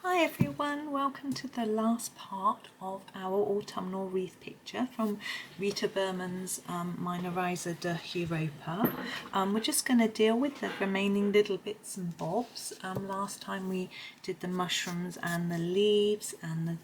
Hi everyone, welcome to the last part of our autumnal wreath picture from Rita Berman's Meine Reise Durch Europa. We're just going to deal with the remaining little bits and bobs. Last time we did the mushrooms and the leaves and the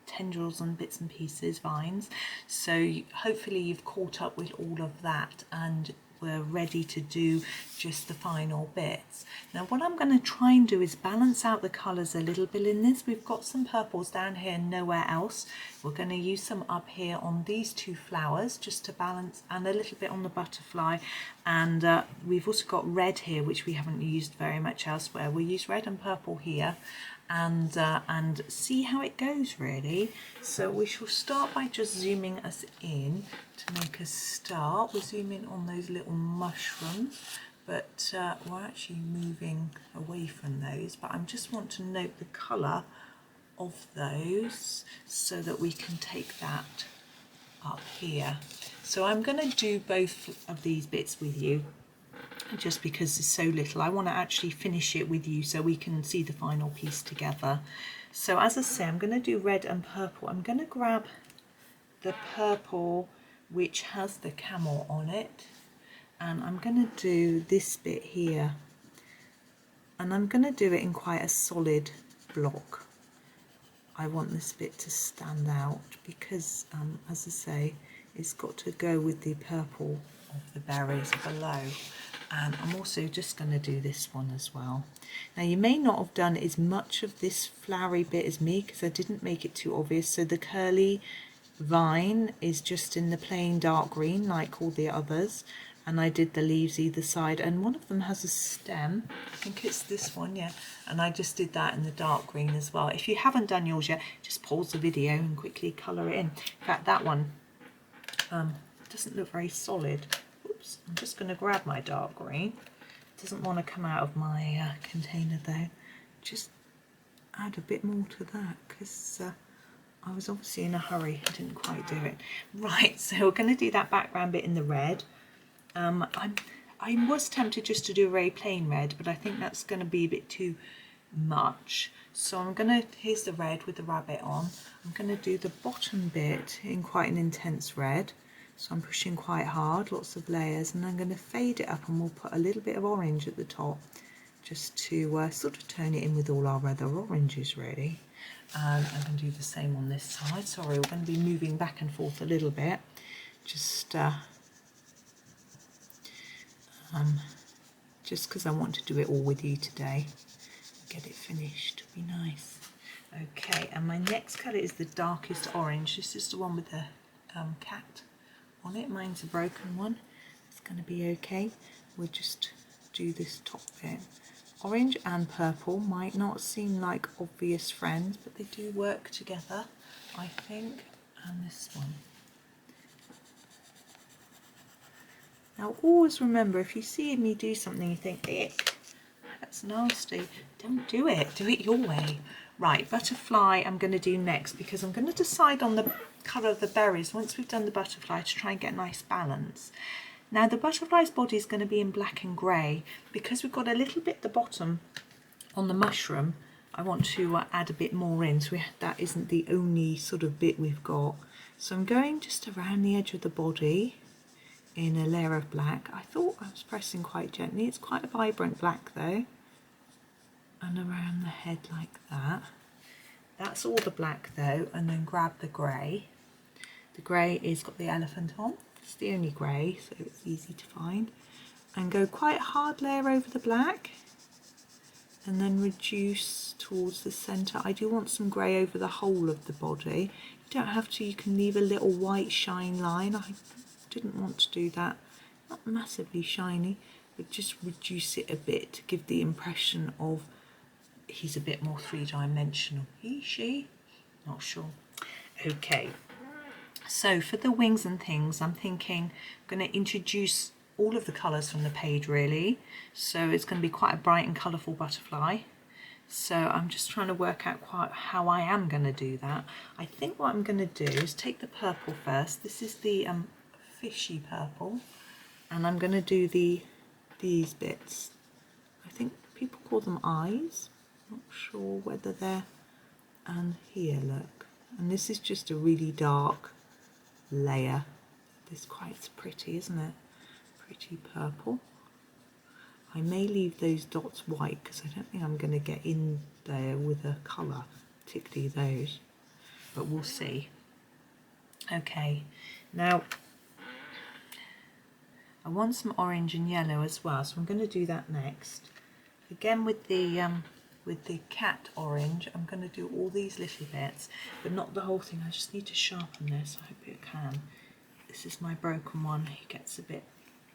tendrils and bits and pieces, vines. So hopefully you've caught up with all of that and we're ready to do just the final bits. Now what I'm going to try and do is balance out the colours a little bit in this. We've got some purples down here and nowhere else. We're going to use some up here on these two flowers just to balance, and a little bit on the butterfly, and we've also got red here which we haven't used very much elsewhere. We'll use red and purple here and see how it goes really. So we shall start by just zooming us in to make a start. We'll zoom in on those little mushrooms, but we're actually moving away from those, but I just want to note the colour of those so that we can take that up here. So I'm going to do both of these bits with you just because there's so little. I want to actually finish it with you so we can see the final piece together. So as I say, I'm going to do red and purple. I'm going to grab the purple which has the camel on it, and I'm going to do this bit here, and I'm going to do it in quite a solid block. I want this bit to stand out because as I say, it's got to go with the purple of the berries below. And I'm also just going to do this one as well. Now you may not have done as much of this flowery bit as me because I didn't make it too obvious. So the curly vine is just in the plain dark green like all the others, and I did the leaves either side, and one of them has a stem. I think it's this one, yeah, and I just did that in the dark green as well. If you haven't done yours yet, just pause the video and quickly colour it in. In fact, that one doesn't look very solid. Oops, I'm just going to grab my dark green. It doesn't want to come out of my container though. Just add a bit more to that because I was obviously in a hurry. I didn't quite do it. Right, so we're going to do that background bit in the red. I was tempted just to do a very plain red, but I think that's going to be a bit too much. So I'm going to, here's the red with the rabbit on. I'm going to do the bottom bit in quite an intense red. So I'm pushing quite hard, lots of layers, and I'm going to fade it up, and we'll put a little bit of orange at the top just to sort of tone it in with all our other oranges really. And I'm going to do the same on this side. Sorry, we're going to be moving back and forth a little bit. Just because I want to do it all with you today. Get it finished, it'll be nice. Okay, and my next colour is the darkest orange. This is the one with the cat on it. Mine's a broken one. It's going to be okay. We'll just do this top bit. Orange and purple might not seem like obvious friends, but they do work together, I think. And this one. Now always remember, if you see me do something you think, ick, that's nasty, don't do it. Do it your way. Right, butterfly I'm going to do next because I'm going to decide on the colour of the berries once we've done the butterfly to try and get a nice balance. Now the butterfly's body is going to be in black and grey. Because we've got a little bit at the bottom on the mushroom, I want to add a bit more in, so that isn't the only sort of bit we've got. So I'm going just around the edge of the body in a layer of black. I thought I was pressing quite gently. It's quite a vibrant black though. And around the head like that. That's all the black though, and then grab the grey. The grey is got the elephant on. It's the only grey, so it's easy to find. And go quite a hard layer over the black, and then reduce towards the centre. I do want some grey over the whole of the body. You don't have to, you can leave a little white shine line. I didn't want to do that. Not massively shiny, but just reduce it a bit to give the impression of he's a bit more three-dimensional. He, she, not sure. Okay, so for the wings and things, I'm thinking I'm going to introduce all of the colours from the page really. So it's going to be quite a bright and colourful butterfly. So I'm just trying to work out quite how I am going to do that. I think what I'm going to do is take the purple first. This is the fishy purple, and I'm going to do these bits. I think people call them eyes. Not sure whether they're and here, look. And this is just a really dark layer. This quite pretty, isn't it? Pretty purple. I may leave those dots white because I don't think I'm going to get in there with a colour, particularly those, but we'll see. Okay, now I want some orange and yellow as well, so I'm going to do that next. Again with the cat orange, I'm going to do all these little bits, but not the whole thing. I just need to sharpen this. I hope it can. This is my broken one. He gets a bit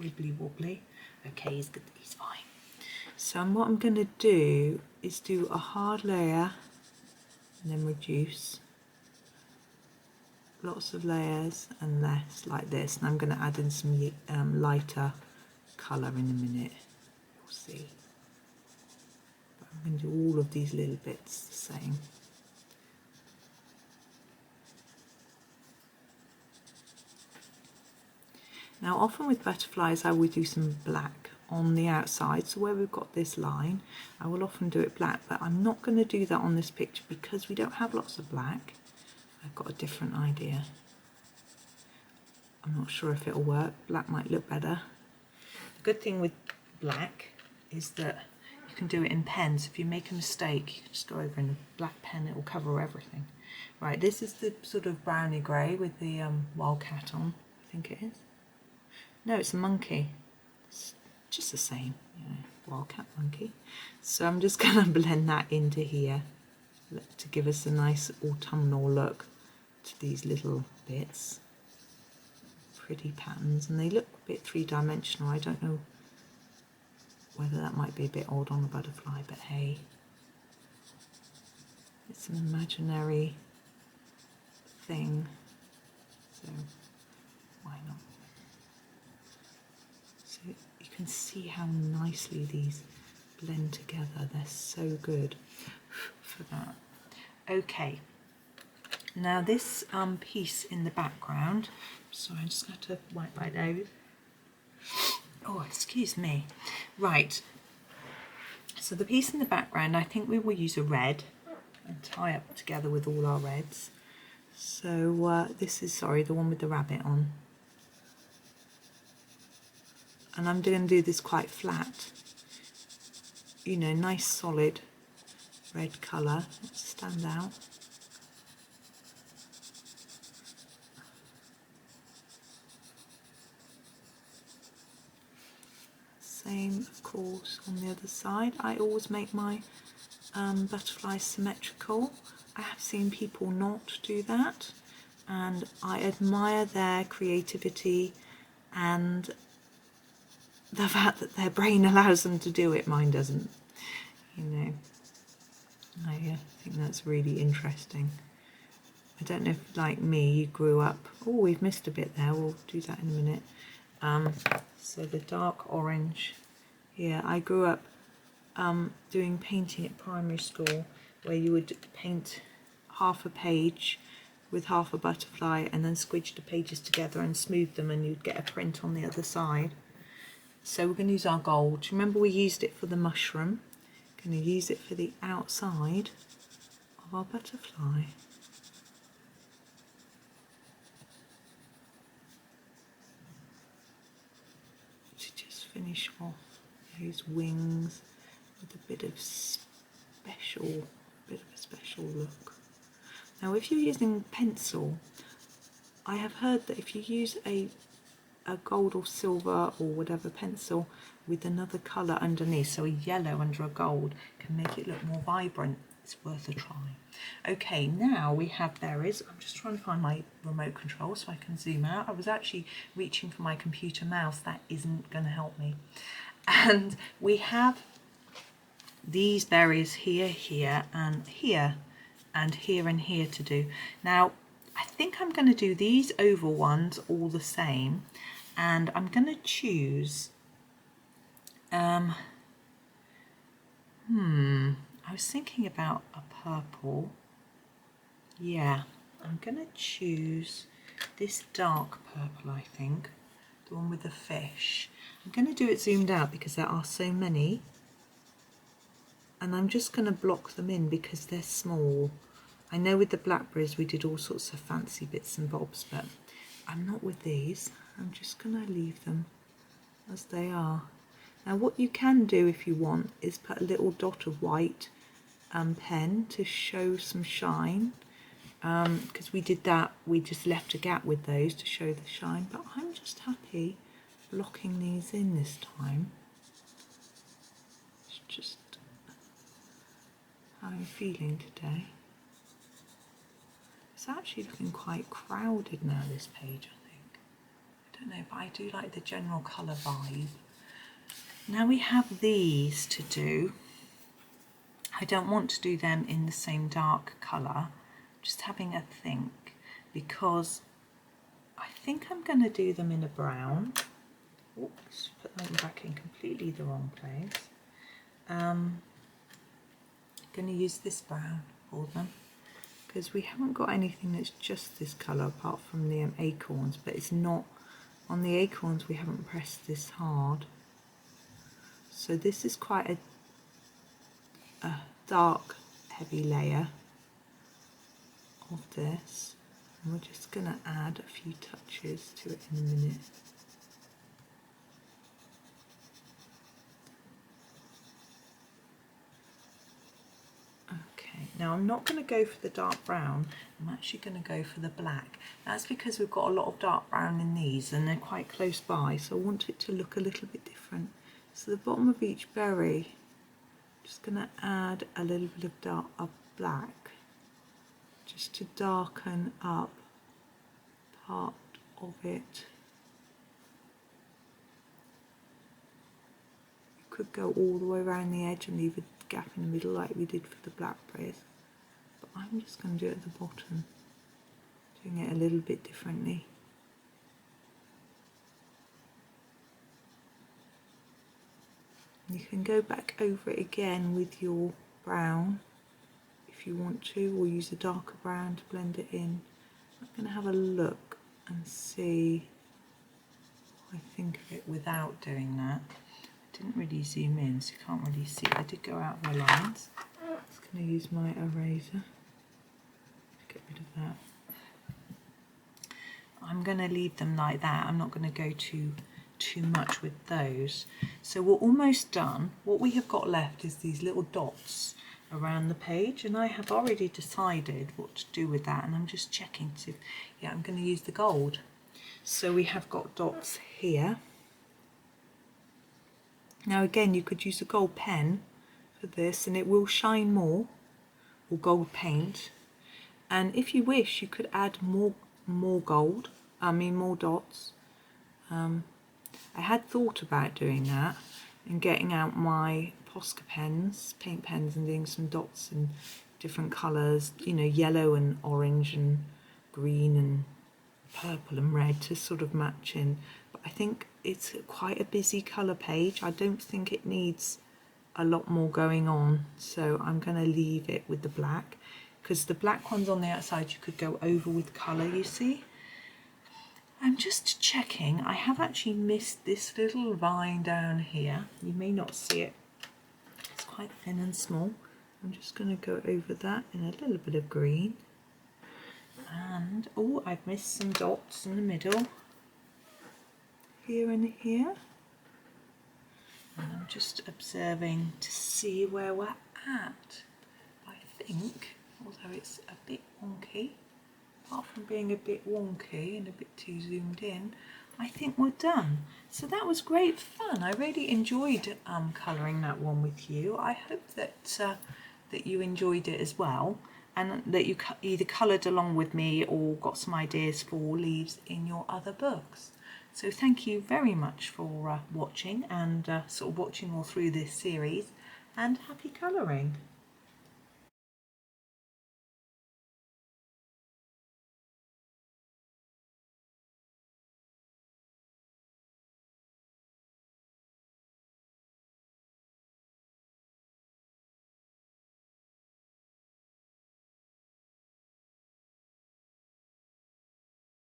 wibbly wobbly. Okay, he's good. He's fine. So what I'm going to do is do a hard layer and then reduce. Lots of layers and less like this, and I'm going to add in some lighter colour in a minute. You'll see. But I'm going to do all of these little bits the same. Now often with butterflies I will do some black on the outside, so where we've got this line I will often do it black, but I'm not going to do that on this picture because we don't have lots of black. I've got a different idea. I'm not sure if it'll work. Black might look better. The good thing with black is that you can do it in pens. If you make a mistake, you can just go over in a black pen, it will cover everything. Right, this is the sort of browny grey with the wildcat on, I think it is. No, it's a monkey. It's just the same, you know, wildcat monkey. So I'm just going to blend that into here to give us a nice autumnal look to these little bits. Pretty patterns, and they look a bit three-dimensional. I don't know whether that might be a bit odd on a butterfly, but hey, it's an imaginary thing, so why not? So you can see how nicely these blend together. They're so good for that. Okay, now this piece in the background, sorry, I'm just going to wipe my nose. Oh, excuse me. Right, so the piece in the background, I think we will use a red and tie up together with all our reds. So this is, sorry, the one with the rabbit on. And I'm going to do this quite flat. You know, nice solid red colour. Let's stand out. Same, of course, on the other side. I always make my butterflies symmetrical. I have seen people not do that, and I admire their creativity and the fact that their brain allows them to do it. Mine doesn't, you know. I think that's really interesting. I don't know if, like me, you grew up... Oh, we've missed a bit there. We'll do that in a minute. So the dark orange here. I grew up doing painting at primary school, where you would paint half a page with half a butterfly and then squidge the pages together and smooth them, and you'd get a print on the other side. So we're going to use our gold. Remember, we used it for the mushroom. Going to use it for the outside of our butterfly. To just finish off those wings with a bit of a special look. Now, if you're using pencil, I have heard that if you use a gold or silver or whatever pencil with another colour underneath, so a yellow under a gold, can make it look more vibrant. It's worth a try. Okay, now we have berries. I'm just trying to find my remote control so I can zoom out. I was actually reaching for my computer mouse. That isn't going to help me. And we have these berries here, here, and here, and here and here to do. Now, I think I'm going to do these oval ones all the same, and I'm going to choose I was thinking about a purple. Yeah, I'm going to choose this dark purple, I think, the one with the fish. I'm going to do it zoomed out because there are so many, and I'm just going to block them in because they're small. I know with the blackberries we did all sorts of fancy bits and bobs, but I'm not with these. I'm just going to leave them as they are. Now what you can do if you want is put a little dot of white pen to show some shine, because we did that, we just left a gap with those to show the shine, but I'm just happy blocking these in this time. It's just how I'm feeling today. It's actually looking quite crowded now, this page, I think. I don't know, but I do like the general colour vibe. Now we have these to do. I don't want to do them in the same dark colour, just having a think, because I think I'm going to do them in a brown. Oops, put them back in completely the wrong place. I'm going to use this brown for them, because we haven't got anything that's just this colour apart from the acorns, but it's not, on the acorns we haven't pressed this hard. So this is quite a dark heavy layer of this, and we're just going to add a few touches to it in a minute. Okay, now I'm not going to go for the dark brown, I'm actually going to go for the black. That's because we've got a lot of dark brown in these and they're quite close by, so I want it to look a little bit different. So the bottom of each berry, just going to add a little bit of black, just to darken up part of it. You could go all the way around the edge and leave a gap in the middle like we did for the blackberries, but I'm just going to do it at the bottom, doing it a little bit differently. You can go back over it again with your brown if you want to, or use a darker brown to blend it in. I'm going to have a look and see what I think of it without doing that. I didn't really zoom in, so you can't really see. I did go out of my lines. I'm just going to use my eraser to get rid of that. I'm going to leave them like that. I'm not going to go too much with those. So we're almost done. What we have got left is these little dots around the page, and I have already decided what to do with that, and I'm just checking to, yeah, I'm going to use the gold. So we have got dots here. Now again, you could use a gold pen for this and it will shine more, or gold paint, and if you wish you could add more gold, more dots. I had thought about doing that and getting out my Posca pens, paint pens, and doing some dots in different colours, you know, yellow and orange and green and purple and red to sort of match in. But I think it's quite a busy colour page. I don't think it needs a lot more going on, so I'm going to leave it with the black, because the black ones on the outside you could go over with colour, you see. I'm just checking, I have actually missed this little vine down here. You may not see it, it's quite thin and small. I'm just going to go over that in a little bit of green. And, oh, I've missed some dots in the middle, here and here. And I'm just observing to see where we're at. I think, although it's a bit wonky, apart from being a bit wonky and a bit too zoomed in, I think we're done. So that was great fun. I really enjoyed colouring that one with you. I hope that that you enjoyed it as well, and that you either coloured along with me or got some ideas for leaves in your other books. So thank you very much for watching and sort of watching all through this series, and happy colouring.